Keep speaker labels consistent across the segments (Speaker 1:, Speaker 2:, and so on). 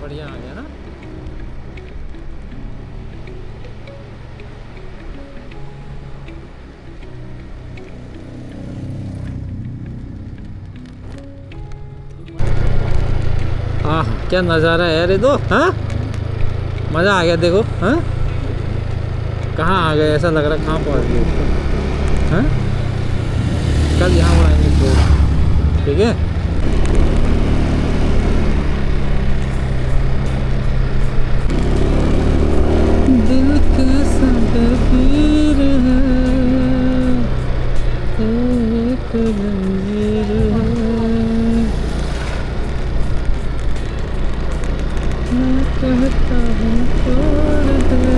Speaker 1: बढ़िया आ गया ना। आह क्या नज़ारा है यार ये तो। हाँ मज़ा आ गया देखो। हाँ कहाँ आ गए, ऐसा लग रहा है कहाँ पहुँच गए इसको। हाँ कल यहाँ उड़ाएंगे तो ठीक है। दिल कैसा तकदीर है, एक जंजीर है, मैं कहता हूँ तोड़ दे।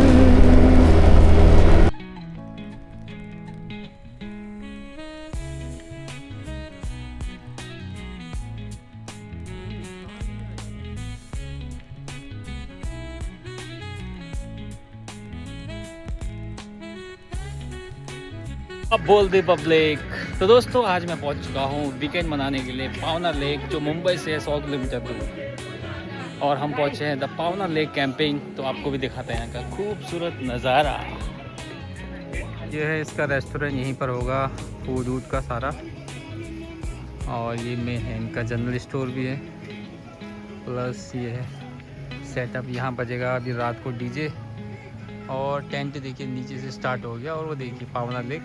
Speaker 1: अब बोल दे पब्लिक। तो दोस्तों आज मैं पहुंच चुका हूं वीकेंड मनाने के लिए पावना लेक, जो मुंबई से 100 किलोमीटर दूर। और हम पहुंचे हैं द पावना लेक कैंपिंग। तो आपको भी दिखाते हैं यहाँ का खूबसूरत नज़ारा। ये है इसका रेस्टोरेंट, यहीं पर होगा फूड वूड का सारा। और ये में है इनका जनरल स्टोर भी है, प्लस ये है सेटअप। यहाँ बजेगा अभी रात को डीजे। और टेंट देखिए नीचे से स्टार्ट हो गया। और वो देखिए पावना लेक।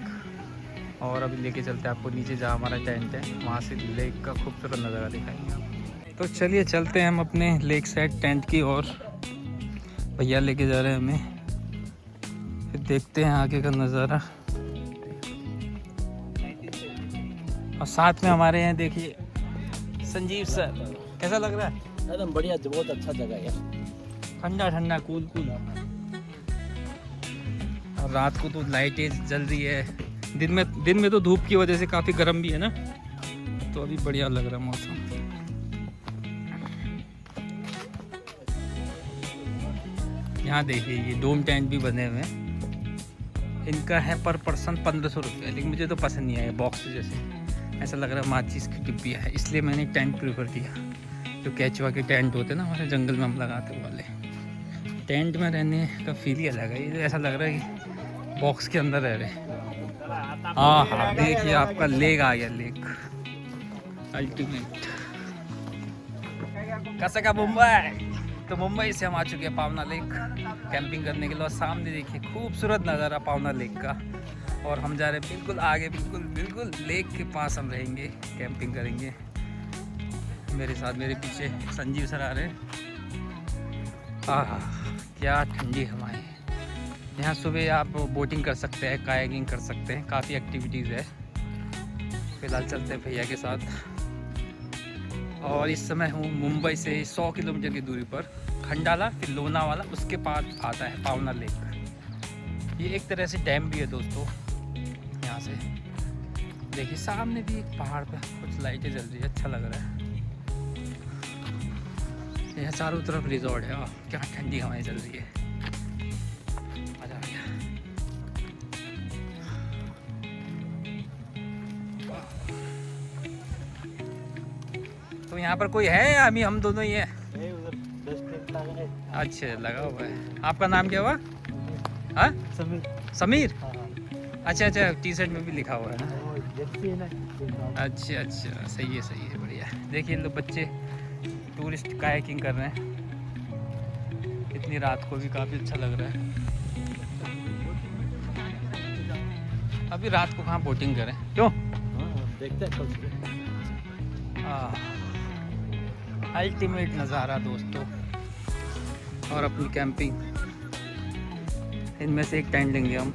Speaker 1: और अभी लेके चलते हैं आपको नीचे जहाँ हमारा टेंट है, वहाँ से लेक का खूबसूरत नज़ारा दिखाएंगे आप। तो चलिए चलते हैं हम अपने लेक साइड टेंट की ओर। भैया लेके जा रहे हैं हमें, फिर देखते हैं आगे का नज़ारा। और साथ में हमारे हैं देखिए संजीव सर। कैसा लग रहा है?
Speaker 2: एकदम बढ़िया, बहुत अच्छा जगह है,
Speaker 1: ठंडा ठंडा कूल कूल। और रात को तो लाइटें जल रही है। दिन में तो धूप की वजह से काफ़ी गर्म भी है ना, तो अभी बढ़िया लग रहा है मौसम। यहाँ देखिए ये डोम टेंट भी बने हुए हैं। इनका है पर पर्सन 1500 रुपये, लेकिन मुझे तो पसंद नहीं आया बॉक्स जैसे। ऐसा लग रहा है माचिस की डिब्बी है, इसलिए मैंने टेंट प्रीफर किया। जो केचुआ के टेंट होते हैं ना हमारे जंगल में हम लगाते वाले, टेंट में रहने का फील ही अलग है। ये ऐसा लग रहा है कि बॉक्स के अंदर रह रहे हैं। हाँ हाँ देखिए आपका लेक आ गया, लेक अल्टीमेट। कैसा का मुंबई। तो मुंबई से हम आ चुके हैं पावना लेक कैंपिंग करने के लिए। और सामने देखिए खूबसूरत नज़ारा पावना लेक का। और हम जा रहे हैं बिल्कुल आगे, बिल्कुल बिल्कुल लेक के पास हम रहेंगे, कैंपिंग करेंगे। मेरे साथ मेरे पीछे संजीव सर आ रहे हैं। आह क्या ठंडी हवाएं। यहाँ सुबह आप बोटिंग कर सकते हैं, कायाकिंग कर सकते हैं, काफ़ी एक्टिविटीज़ है। फिलहाल चलते हैं भैया के साथ। और इस समय हूँ मुंबई से 100 किलोमीटर की दूरी पर खंडाला, फिर लोनावाला, उसके पास आता है पावना लेक। ये एक तरह से डैम भी है दोस्तों। यहाँ से देखिए सामने भी एक पहाड़ पे कुछ लाइटें जल रही है, अच्छा लग रहा है। यहाँ चारों तरफ रिजॉर्ट है। क्या ठंडी हवाएं चल रही है, मजा आ गया। तो यहाँ पर कोई है या अभी हम दोनों ही हैं? अच्छा लगा हुआ है। आपका नाम क्या हुआ? हाँ
Speaker 2: समीर।
Speaker 1: समीर।
Speaker 2: हाँ।
Speaker 1: अच्छा अच्छा, टी शर्ट में भी लिखा हुआ है ना। अच्छा अच्छा, सही है बढ़िया। देखिए लोग बच्चे टूरिस्ट कायाकिंग कर रहे हैं। इतनी रात को भी काफ़ी अच्छा लग रहा है। अभी रात को कहाँ बोटिंग करें, क्यों?
Speaker 2: देखते हैं कल।
Speaker 1: अल्टीमेट नज़ारा दोस्तों। और अपनी कैंपिंग, इनमें से एक टेंट लेंगे हम।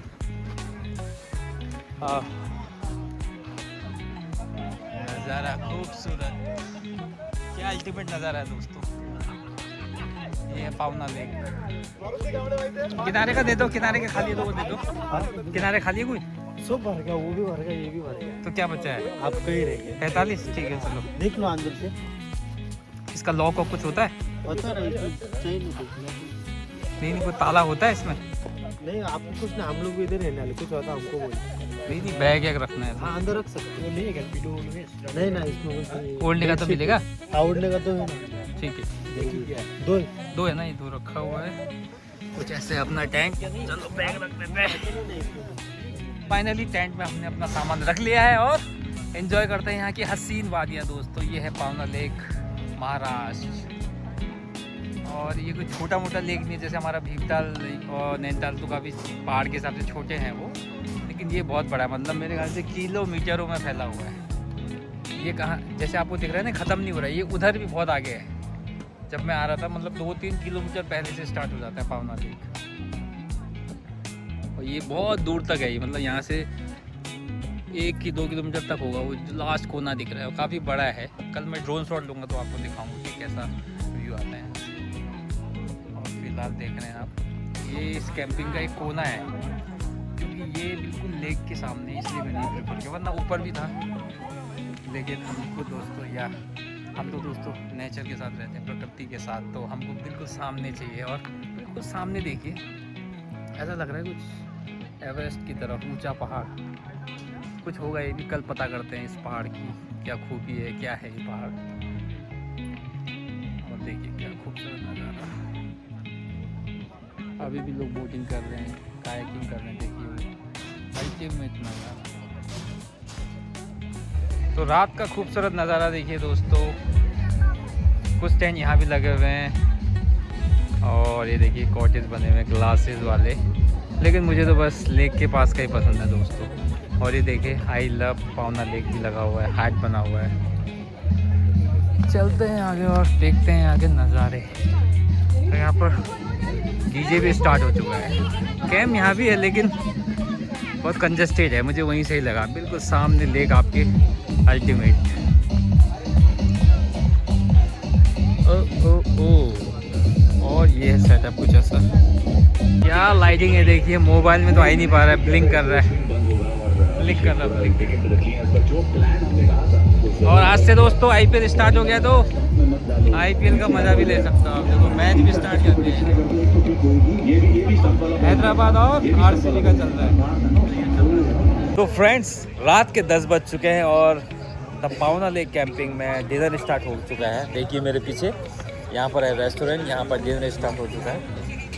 Speaker 1: नज़ारा खूबसूरत, क्या अल्टीमेट नज़ारा है दोस्तों। ये है पावना लेक। किनारे का दे दो, किनारे के खाली दो, वो दे दो। किनारे खाली है कोई?
Speaker 2: सब भर गया, वो भी भर गया, ये भी भर गया।
Speaker 1: तो क्या बचा है?
Speaker 2: आपका ही रह गया
Speaker 1: 45। ठीक है चलो
Speaker 2: देख लो अंदर से।
Speaker 1: इसका लॉक ऑफ कुछ होता है?
Speaker 2: पता नहीं, चाहिए
Speaker 1: नहीं कोई ताला होता है इसमें?
Speaker 2: नहीं आपको कुछ नहीं, हम लोग भी इधर रहने वाले, कुछ होता हमको बोल।
Speaker 1: नहीं नहीं, बैग एक रखना है।
Speaker 2: हाँ अंदर रख सकते हो। नहीं नहीं ना इसमें कुछ
Speaker 1: ओढ़ने का तो मिलेगा।
Speaker 2: हाँ ओढ़ने का तो है ना।
Speaker 1: ठीक है,
Speaker 2: दो
Speaker 1: दो है ना, ये दो रखा हुआ है कुछ ऐसे अपना टैंक। चलो बैग रख देते हैं। फाइनली टेंट में हमने अपना सामान रख लिया है और एंजॉय करते हैं यहाँ की हसीन वादियाँ दोस्तों। ये है पावना लेक, महाराष्ट्र। और ये कोई छोटा मोटा लेक नहीं है जैसे हमारा भीमताल और नैनीताल, तो काफ़ी पहाड़ के हिसाब से छोटे हैं वो, लेकिन ये बहुत बड़ा है, मतलब मेरे ख्याल से किलोमीटरों में फैला हुआ है। ये कहाँ जैसे आपको दिख रहा है ना, ख़त्म नहीं हो रहा है, ये उधर भी बहुत आगे है। जब मैं आ रहा था मतलब 2-3 किलोमीटर पहले से स्टार्ट हो जाता है पावना लेक, और ये बहुत दूर तक है। ये मतलब यहाँ से 1-2 किलोमीटर तक होगा, वो जो लास्ट कोना दिख रहा है, वो काफ़ी बड़ा है। कल मैं ड्रोन शॉट लूँगा तो आपको दिखाऊंगा कि कैसा व्यू आता है। और फिलहाल देख रहे हैं आप, ये इस कैंपिंग का एक कोना है, क्योंकि ये बिल्कुल लेक के सामने, इसलिए मैंने प्रेफर किया, वरना ऊपर भी था। लेकिन हमको दोस्तों, या हम तो दोस्तों नेचर के साथ रहते हैं, प्रकृति के साथ, तो हमको बिल्कुल सामने चाहिए। और बिल्कुल सामने देखिए, ऐसा लग रहा है कुछ एवरेस्ट की तरफ ऊंचा पहाड़ कुछ होगा। ये भी कल पता करते हैं इस पहाड़ की क्या खूबी है, क्या है ये पहाड़। और देखिए क्या खूबसूरत नज़ारा। अभी भी लोग बोटिंग कर रहे हैं, कायाकिंग कर रहे हैं, देखिए अल्टीमेट नज़ारा। तो रात का खूबसूरत नज़ारा देखिए दोस्तों। कुछ टेंट यहाँ भी लगे हुए हैं, और ये देखिए कॉटेज बने हुए हैं ग्लासेस वाले, लेकिन मुझे तो बस लेक के पास का ही पसंद है दोस्तों। और ये देखिए आई लव पावना लेक भी लगा हुआ है, हार्ट बना हुआ है। चलते हैं आगे और देखते हैं आगे नज़ारे। तो यहाँ पर डीजे भी स्टार्ट हो चुका है। कैंप यहाँ भी है लेकिन बहुत कंजस्टेड है, मुझे वहीं से ही लगा, बिल्कुल सामने लेक आपके, अल्टीमेट। ओ और ये है सेटअप कुछ ऐसा। क्या लाइटिंग है देखिए, मोबाइल में तो आ ही नहीं पा रहा है, ब्लिंक कर रहा है, ब्लिंक कर रहा है, ब्लिंक। और आज से दोस्तों आईपीएल स्टार्ट हो गया, तो आईपीएल का मज़ा भी ले सकता हूँ। देखो मैच भी स्टार्ट कर दिया है, हैदराबाद और आरसीबी का चल रहा है। तो फ्रेंड्स रात के 10 बज चुके हैं और द पावना लेक कैंपिंग में डिनर स्टार्ट हो चुका है। देखिए मेरे पीछे यहाँ पर है रेस्टोरेंट, यहाँ पर डिनर स्टार्ट हो चुका है।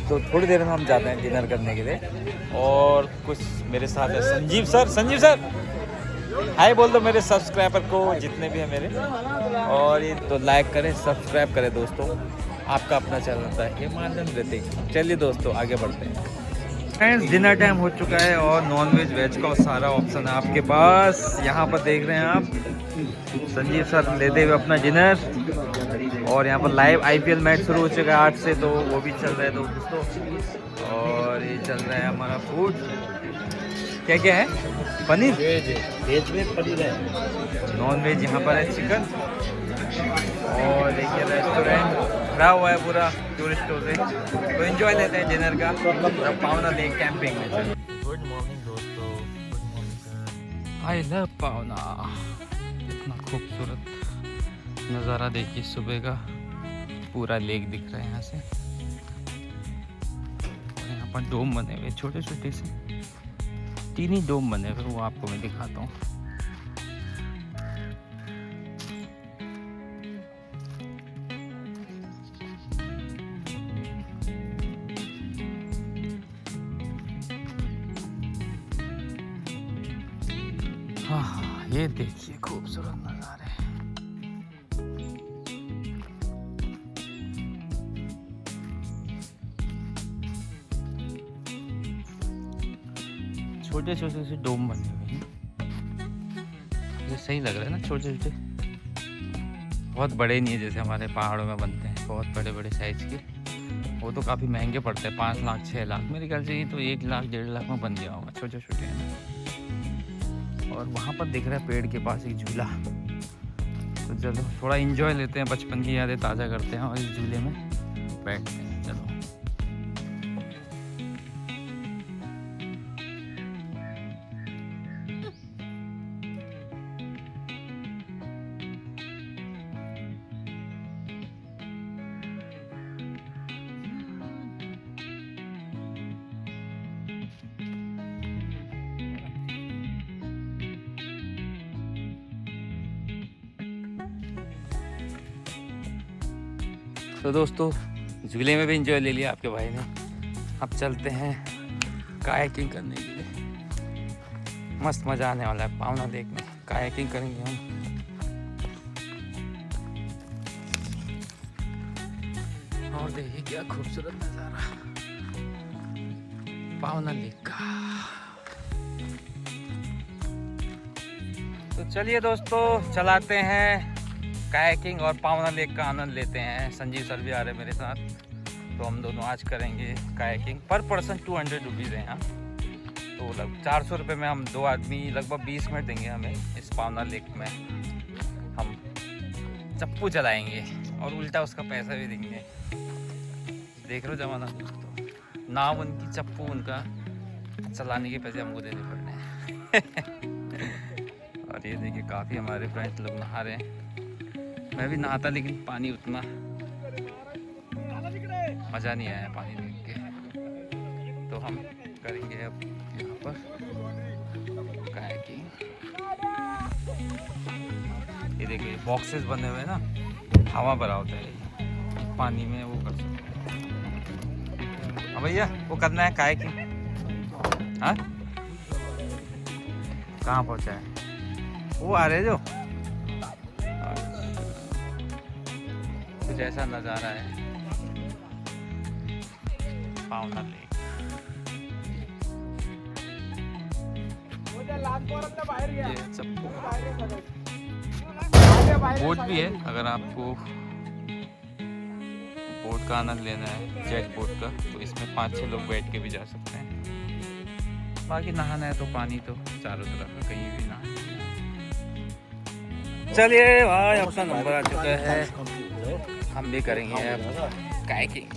Speaker 1: तो थोड़ी देर में हम जाते हैं डिनर करने के लिए। और कुछ मेरे साथ है Sanjeev sir. Sanjeev sir hi बोल दो मेरे सब्सक्राइबर को, जितने भी हैं मेरे। और ये तो लाइक करें, सब्सक्राइब करें दोस्तों, आपका अपना चैनल होता है, ये माध्यम देते हैं। चलिए दोस्तों आगे बढ़ते हैं। फ्रेंड्स डिनर टाइम हो चुका है और नॉन वेज वेज का सारा ऑप्शन है आपके पास। यहाँ पर देख रहे हैं आप संजीव सर लेते हुए अपना डिनर। और यहाँ पर लाइव आईपीएल मैच शुरू हो चुका है 8 से, तो वो भी चल रहा है दोस्तों। और ये चल रहा है हमारा फूड, क्या क्या है, पनीर,
Speaker 2: वेज में पनीर है,
Speaker 1: नॉन वेज यहाँ पर है चिकन। और देखिए रेस्टोरेंट भरा हुआ है पूरा टूरिस्टों से, तो एंजॉय लेते हैं डिनर का पावना लेक कैंपिंग में।
Speaker 2: गुड मॉर्निंग दोस्तों, गुड मॉर्निंग।
Speaker 1: आई लव पावना। इतना खूबसूरत नज़ारा देखिए, सुबह का पूरा लेक दिख रहा है यहाँ से। और यहाँ पर डोम बने हुए छोटे छोटे से, 3 ही डोम बने हुए, वो आपको मैं दिखाता हूँ। हाँ ये देखिए खूबसूरत नज़ारे। छोटे छोटे से डोम बने हुए हैं, ये सही लग रहा है ना, छोटे छोटे, बहुत बड़े नहीं है जैसे हमारे पहाड़ों में बनते हैं बहुत बड़े बड़े साइज के। वो तो काफ़ी महंगे पड़ते हैं, 5 लाख 6 लाख, मेरे ख्याल से ये तो 1 लाख 1.5 लाख में बन गया होगा, छोटे छोटे हैं ना। और वहाँ पर दिख रहा है पेड़ के पास एक झूला, तो चलो थोड़ा एंजॉय लेते हैं, बचपन की यादें ताज़ा करते हैं और इस झूले में बैठते हैं। चलो तो दोस्तों झूले में भी इंजॉय ले लिया आपके भाई ने। अब चलते हैं कायाकिंग करने के लिए। मस्त मज़ा आने वाला है पावना लेक में। कायाकिंग करेंगे हम। और देखिए क्या खूबसूरत नज़ारा पावना लेक का। तो चलिए दोस्तों चलाते हैं कायाकिंग और पावना लेक का आनंद लेते हैं। संजीव सर भी आ रहे हैं मेरे साथ, तो हम दोनों आज करेंगे कायाकिंग। पर पर्सन 200 रुपीज़ है यहाँ, तो लगभग 400 रुपये में हम 2 आदमी लगभग 20 मिनट देंगे हमें इस पावना लेक में। हम चप्पू चलाएंगे और उल्टा उसका पैसा भी देंगे। देख रहे हो जमाना दोस्तों, नाव उनकी चप्पू उनका, चलाने के पैसे हमको देने पड़ने हैं। और ये देखिए काफ़ी हमारे फ्रेंड्स लोग नहा रहे हैं। मैं भी नहाता लेकिन पानी उतना मज़ा नहीं आया पानी देख के। तो हम करेंगे अब यहाँ पर कायाकिंग। ये देखिए बॉक्सेस बने हुए हैं ना, हवा भरा होता है पानी में, वो कर सकते हैं। अब भैया वो करना है कायाकिंग। हाँ कहाँ पहुँचा है वो? आ रहे जो कुछ ऐसा नज़ारा है पावना लेक। ये चप्पू बोट भी है, अगर आपको बोट का आनंद लेना है, जेट बोट का, तो इसमें 5-6 लोग बैठ के भी जा सकते हैं। बाकी नहाना है तो पानी तो चारों तरफ है, कहीं भी नहा। चलिए भाई अपना नंबर आ चुका है, हम भी करेंगे अब कायाकिंग।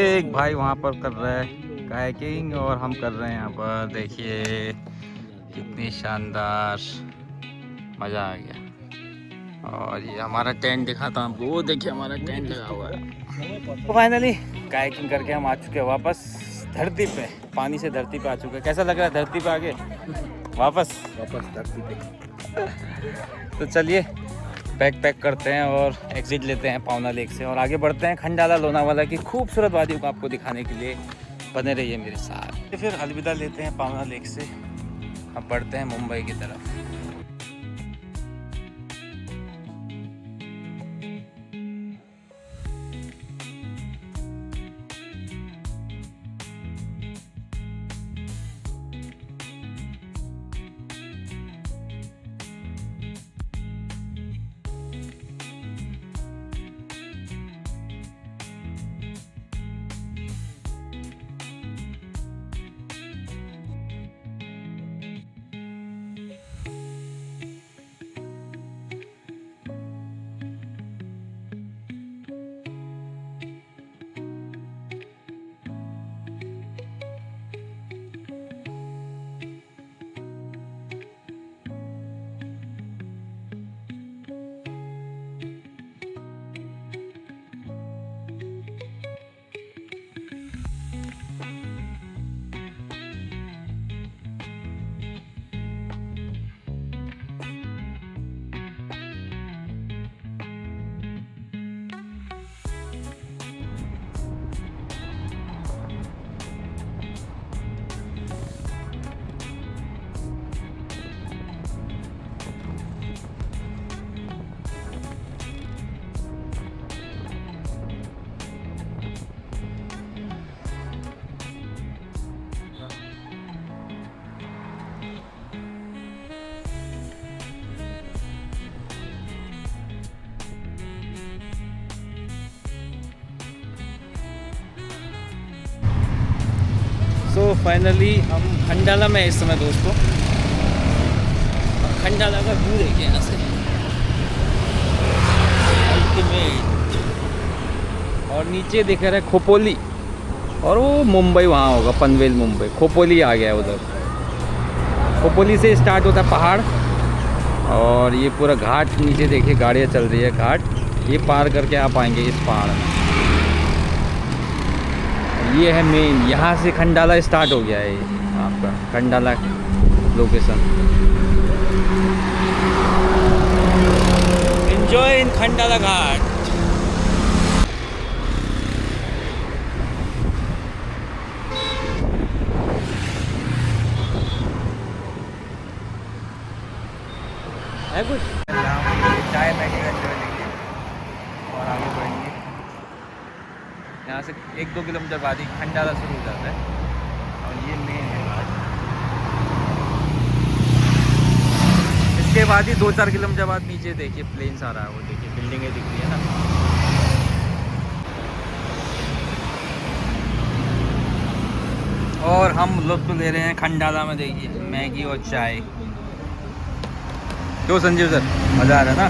Speaker 1: एक भाई वहाँ पर कर रहा है कायाकिंग और हम कर रहे हैं यहाँ पर। देखिए कितनी शानदार, मज़ा आ गया। और ये हमारा टेंट दिखाता हूँ आपको, वो देखिए हमारा टेंट लगा हुआ है। तो फाइनली कायाकिंग करके हम आ चुके हैं वापस धरती पे, पानी से धरती पे आ चुके हैं। कैसा लग रहा है धरती पे आके वापस धरती पे? तो चलिए पैक करते हैं और एग्जिट लेते हैं पावना लेक से और आगे बढ़ते हैं खंडाला लोनावाला की खूबसूरत वादियों को आपको दिखाने के लिए। बने रहिए मेरे साथ। फिर अलविदा लेते हैं पावना लेक से, अब बढ़ते हैं मुंबई की तरफ। फाइनली हम खंडाला में हैं इस समय दोस्तों। खंडाला का व्यू देखिए यहाँ से, अल्टीमेट। और नीचे दिख रहा है खोपोली, और वो मुंबई वहाँ होगा, पनवेल मुंबई। खोपोली आ गया है उधर। खोपोली से स्टार्ट होता है पहाड़, और ये पूरा घाट नीचे देखिए, गाड़ियाँ चल रही है घाट, ये पार करके आप आएंगे इस पहाड़ में। ये है मेन, यहाँ से खंडाला स्टार्ट हो गया है आपका, Khandala location. Enjoy in Khandala ghat. है कुछ
Speaker 2: चाय मैगी का जो लेंगे और आगे बढ़ेंगे।
Speaker 1: यहाँ से 1-2 किलोमीटर बाद ही खंडाला शुरू हो जाता है,
Speaker 2: और ये मेन है घाट।
Speaker 1: इसके बाद ही 2-4 किलोमीटर बाद नीचे देखिए प्लेन्स आ रहा है, वो देखिए बिल्डिंगें दिख रही है ना। और हम लुत्फ ले रहे हैं खंडाला में, देखिए मैगी और चाय। क्यों संजीव सर, मज़ा आ रहा है ना?